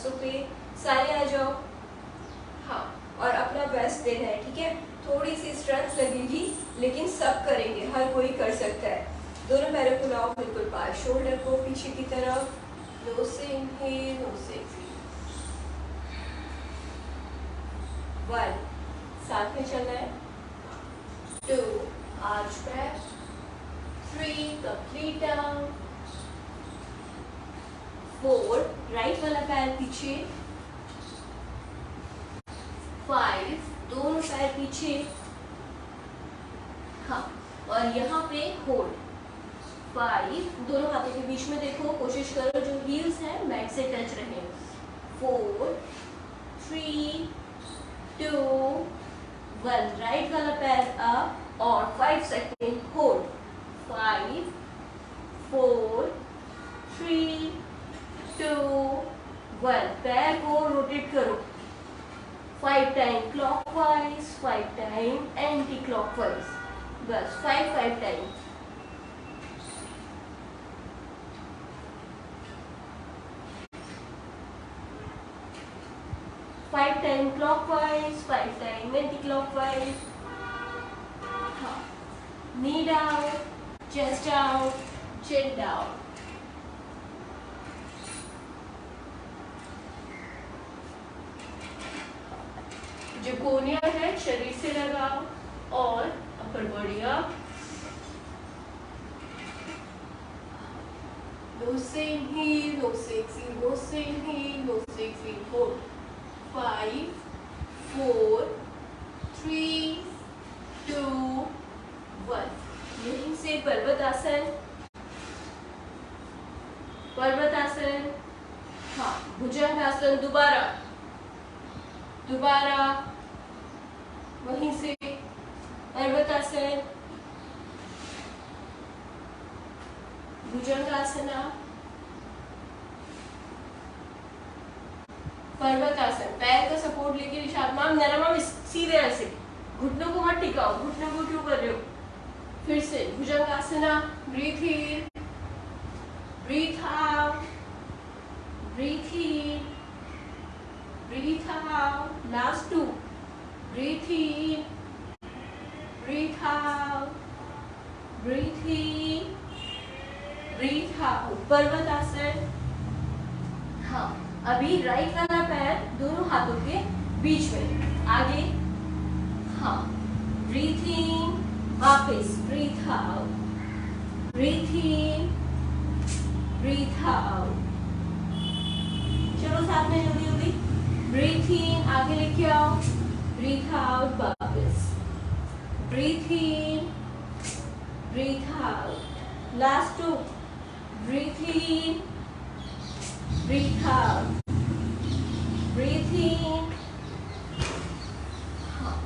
घासों पे, सारे आ जाओ। हाँ, और अपना बेस्ट देना है, ठीक है। थोड़ी सी स्ट्रेंथ लगेगी लेकिन सब करेंगे, हर कोई कर सकता है। दोनों पैरों को लाओ बिल्कुल पास, शोल्डर को पीछे की तरफ, नोज से इनहेल, नोज से एक्सहेल। 1, साथ में चलना है। 2, arch back. 3, complete down. 4, right वाला पैर पीछे। 5, दोनों पैर पीछे। हाँ, और यहाँ पे होल्ड। 5, दोनों हाथों के बीच में देखो, कोशिश करो जो हील्स है मैट से टच रहे। 4, 3, 2, 1, राइट वाला पैर अप और 5 सेकेंड होल्ड। 5, 4, 3, 2, 1, पैर को रोटेट करो 5 time clockwise, 5 time anti clockwise, बस 5 time. 5 time clockwise, 5 time anti clockwise. हाँ, नी down, chest down, chin down. जो कोनिया है शरीर से लगाओ और अपर बॉडी अप। नोज से इनहेल, नोज से एक्सहेल, नोज से इनहेल, नोज से एक्सहेल। होल्ड। 5, 4, 3, 2, 1। यहीं से पर्वतासन, पर्वतासन। हाँ, भुजंगासन दोबारा, दोबारा वहीं से पर्वतासन, भुजंगासना, पर्वतासन। पैर का सपोर्ट लेके निशात्मा नरम, सीधे ऐसे घुटनों को मत टिकाओ, घुटनों को क्यों कर रहे हो। फिर से भुजंगासना, ब्रीथ इन, ब्रीथ आउट, ब्रीथ इन, ब्रीथ आउट। लास्ट 2, ब्रीथ इन, ब्रीथ आउट, ब्रीथ इन, ब्रीथ आउट। पर्वतासन। हाँ, अभी राइट वाला पैर दोनों हाथों के बीच में आगे। हाँ, ब्रीथ इन, वापस ब्रीथ आउट, ब्रीथ इन, ब्रीथ आउट। चलो साथ में जल्दी जल्दी। ब्रीथ इन, आगे लेके आओ, ब्रीथ आउट, वापस ब्रीथ इन, ब्रीथ आउट। लास्ट 2, ब्रीथ इन, ब्रीथ आउट, ब्रीथ इन। हाँ,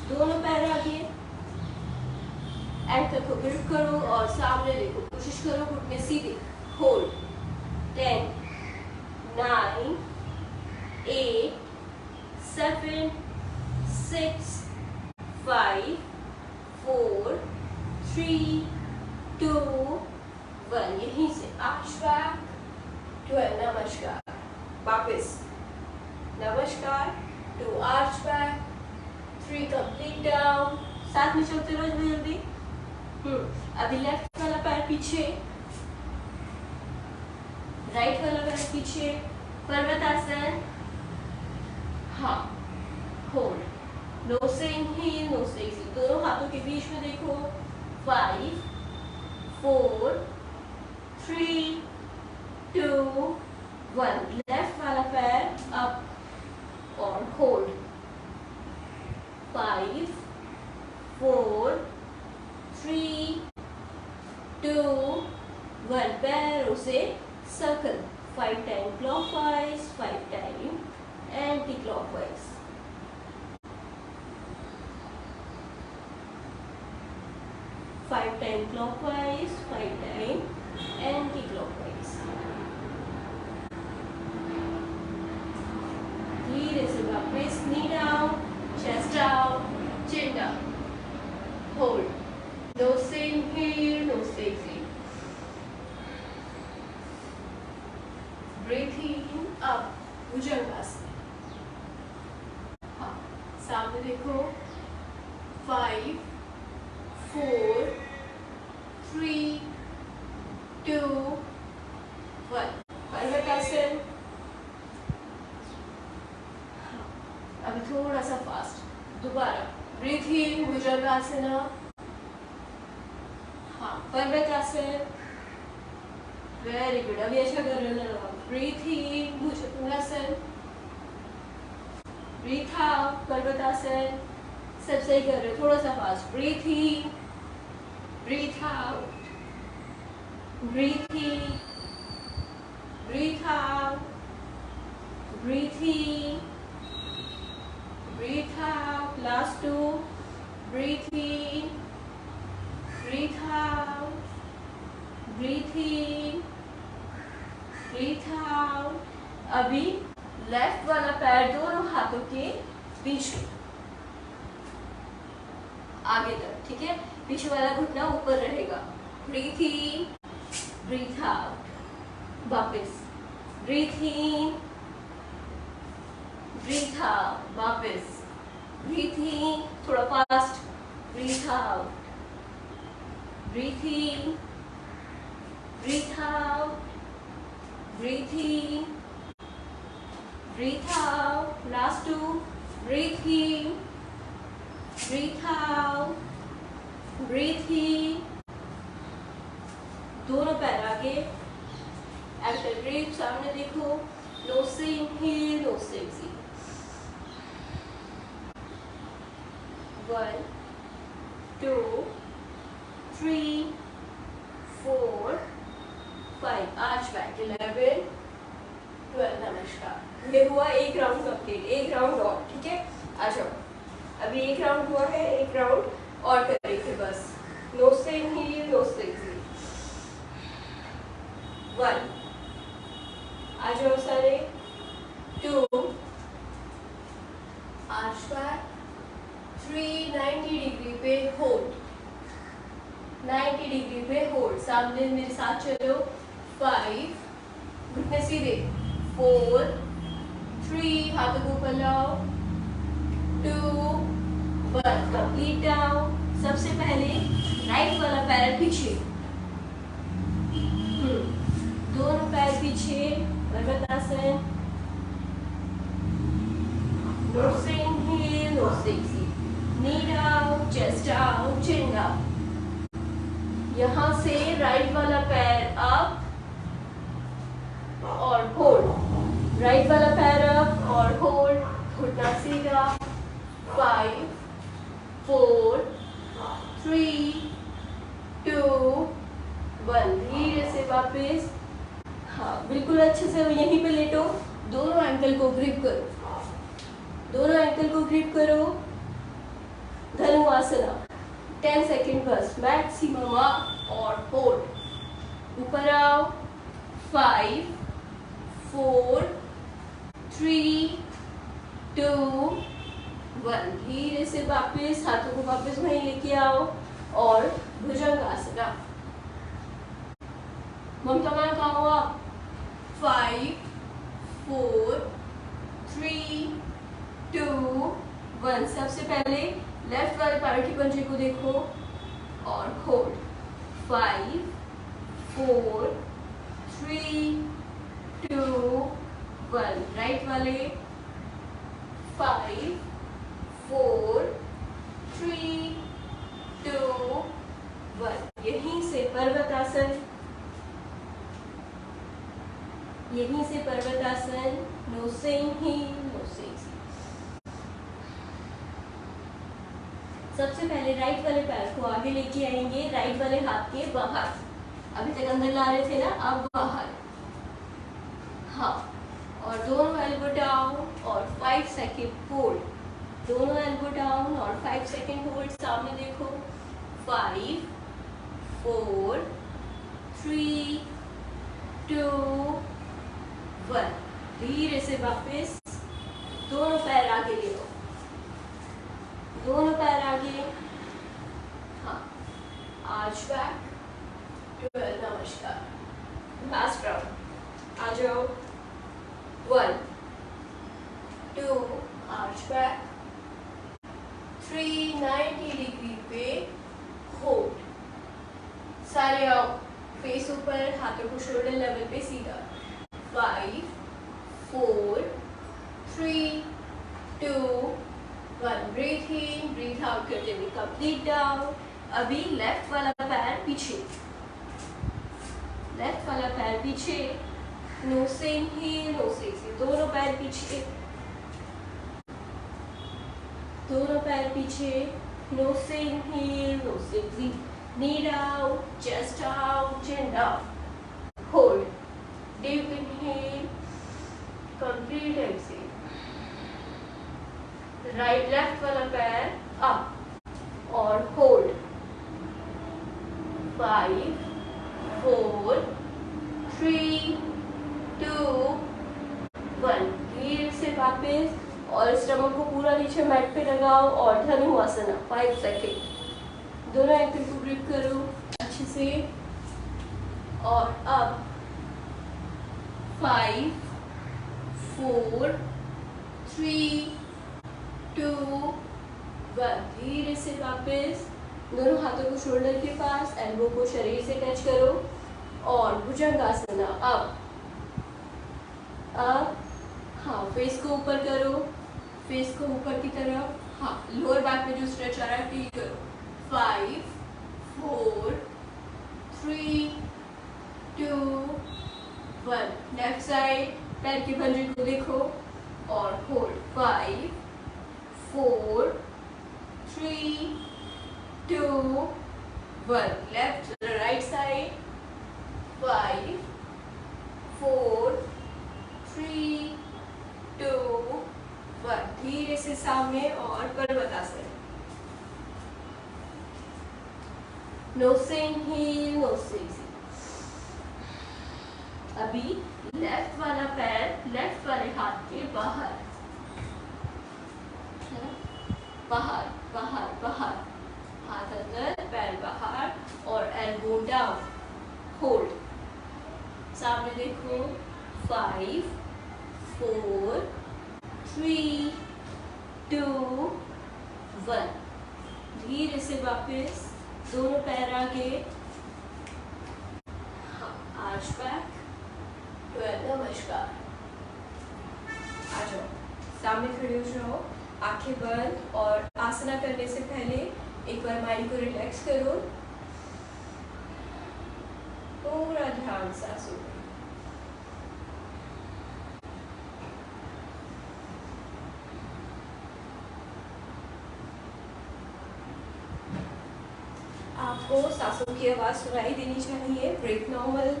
दोनों पैर आगे, एंकर को ग्रिप करो और सामने देखो, कोशिश करो घुटने सीधे। होल्ड। 10, 9, 8, 7, 6, 5, 4, 3, 2, 1। यहीं से आर्च बैक, 12, नमस्कार, वापस नमस्कार, 2, आर्च बैक, 3, कंप्लीट डाउन। साथ में चलते रहो जल्दी जल्दी। अभी लेफ्ट वाला पैर पीछे, राइट वाला पैर पीछे, पर्वतासन। हाँ, होल्ड। नोज से इनहेल, नोज से एक्सहेल, दोनों हाथों के बीच में देखो। 5, 4, 3, 2, 1। लेफ्ट वाला पैर अप और होल्ड। 5, 4, 3, 2, 1। पैरों से circle 5 time clockwise, 5 time anti clockwise. Five time clockwise, 5 time anti clockwise. धीरे से वापस, नी down, chest down, chin down. Hold. Knows से इनहेल, नोज से एक्सहेल। ब्रीथ इन, अप, भुजंगासन। हाँ, सामने देखो 5 4 3 2 1 पर्वतासन। अभी थोड़ा सा फास्ट, दोबारा ब्रीथ इन भुजंगासन। हाँ, पर्वतासन। वेरी गुड, अभी अच्छा कर रहे हो। ब्रीथ इन भुजंगासन, ब्रीथ आउट पर्वतासन। सब सही कर रहे हो, थोड़ा सा फास्ट। ब्रीथ इन, ब्रीथ आउट, ब्रीथ इन, ब्रीथ आउट, ब्रीथ इन, ब्रीथ आउट। लास्ट 2, ब्रीथ इन, ब्रीथ आउट, ब्रीथ इन, ब्रीथ आउट। अभी लेफ्ट वाला पैर दोनों हाथों के बीच में आगे तक, ठीक है। पीछे वाला घुटना ऊपर रहेगा। ब्रीथ इन, ब्रीथ आउट। वापस ब्रीथ इन, ब्रीथ आउट। वापस ब्रीथ इन, थोड़ा फास्ट। ब्रीथ आउट, ब्रीथ इन, ब्रीथ आउट, ब्रीथ इन, ब्रीथ आउट। लास्ट 2, ब्रीथ इन, ब्रीथ आउट, ब्रीथ इन। दोनों पैर आगे। आफ्टर ब्रीथ सामने देखो, नोज से इनहेल, नोज से एक्सहेल। 1 2 3 4 5 arch back. 11 12 नमस्कार। ये हुआ एक राउंड कंप्लीट, एक राउंड और, ठीक है। आ जाओ, अभी एक राउंड हुआ है, एक राउंड और करेंगे बस। नोज से इनहेल, नोज से एक्सहेल। 1 आ जाओ सारे। 2 आर्च बैक। 3 90 डिग्री पे होल्ड, 90 डिग्री पे होल्ड। सामने मेरे साथ चलो। 5 घुटने सीधे। 4 3 हाथों को ऊपर लाओ। 2 1 कंप्लीट डाउन। सबसे पहले राइट वाला पैर पीछे, दोनों पैर पीछे। पर्वतासन। नोज से इनहेल, नोज से exhale. Knee down, chest down, chin down. यहाँ से राइट वाला पैर अप और होल्ड, राइट वाला पैर अप और होल्ड। घुटना सीधा। 5 4 3 2 1 धीरे से वापस। हाँ, बिल्कुल अच्छे से यहीं पे लेटो। दोनों एंकल को ग्रिप करो, दोनों एंकल को ग्रिप करो। धनुआसना 10 सेकेंड बस, मैक्सिमम अप और होल्ड। ऊपर आओ। 5 4 3 2 1 धीरे से वापस, हाथों को वापस वहीं लेके आओ और भुजंगासना। ममता मैम कहाँ हुआ? 5 4 3 2 1। सबसे पहले लेफ्ट वाले पैर के पंजे को देखो और होल्ड। 5 4 3 2 1। राइट वाले 5 4 3 2 1। यहीं से पर्वतासन, यहीं से पर्वतासन। नोज से इनहेल, नोज से एक्सहेल। सबसे पहले राइट वाले पैर को आगे लेके आएंगे, राइट वाले हाथ के बाहर। अभी तक अंदर ला रहे थे ना, अब बाहर। हाँ, और दोनों एल्बो डाउन और 5 सेकेंड होल्ड। दोनों एल्बो डाउन और 5 सेकेंड होल्ड। सामने देखो। 5 4 3 2 1। धीरे से वापस, दोनों पैर आगे ले लो, दोनों पैर आगे। हाँ, आर्च बैक। 12 नमस्कार। Last round. आ जाओ। 1 4 3 2 1। ब्रीथ इन ब्रीथ आउट करते हुए कंप्लीट डाउन। अभी लेफ्ट वाला पैर पीछे, लेफ्ट वाला पैर पीछे, नो से इनहेल नो से एक्सहेल, दोनों पैर पीछे, दोनों पैर पीछे, नो से इनहेल नो से exhale, knee down, chest out, chin down, hold, deep inhale, complete exhale, right left वाला पैर अप और होल्ड, 5 4 3 2 1। धीरे से वापस और स्टमक को पूरा नीचे मैट पे लगाओ और धनुरासना 5 सेकेंड। दोनों एंकल को ग्रिप करो अच्छे से और अब 5 4 3 2 1। धीरे से वापस दोनों हाथों को शोल्डर के पास, एल्बो को शरीर से टच करो और भुजंगासना। अब हाँ, फेस को ऊपर करो, फेस को ऊपर की तरफ, हाँ, लोअर बैक में जो स्ट्रेच आ रहा है फील करो। 5 4 3 2 1। लेफ्ट साइड पैर के पंजे को देखो और होल्ड, 5 4 3 2 1। Left right side, 5 4 3 2 1। धीरे से सामने और पर्वतासन, नो से इनहेल नो से एक्सहेल। अभी लेफ्ट वाला पैर लेफ्ट वाले हाथ के बाहर, बाहर बाहर बाहर, हाथ अंदर पैर बाहर और एल्बो डाउन, होल्ड, सामने देखो, 5 4 3 2 1। धीरे से वापस दोनों पैर आगे, आर्च बैक, नमस्कार। आ जाओ, सामने खड़े हो जाओ, आंखें बंद और आसना करने से पहले एक बार माइंड को रिलैक्स करो, पूरा ध्यान सांसों पे। आपको सांसों की आवाज सुनाई देनी चाहिए, ब्रेथ नॉर्मल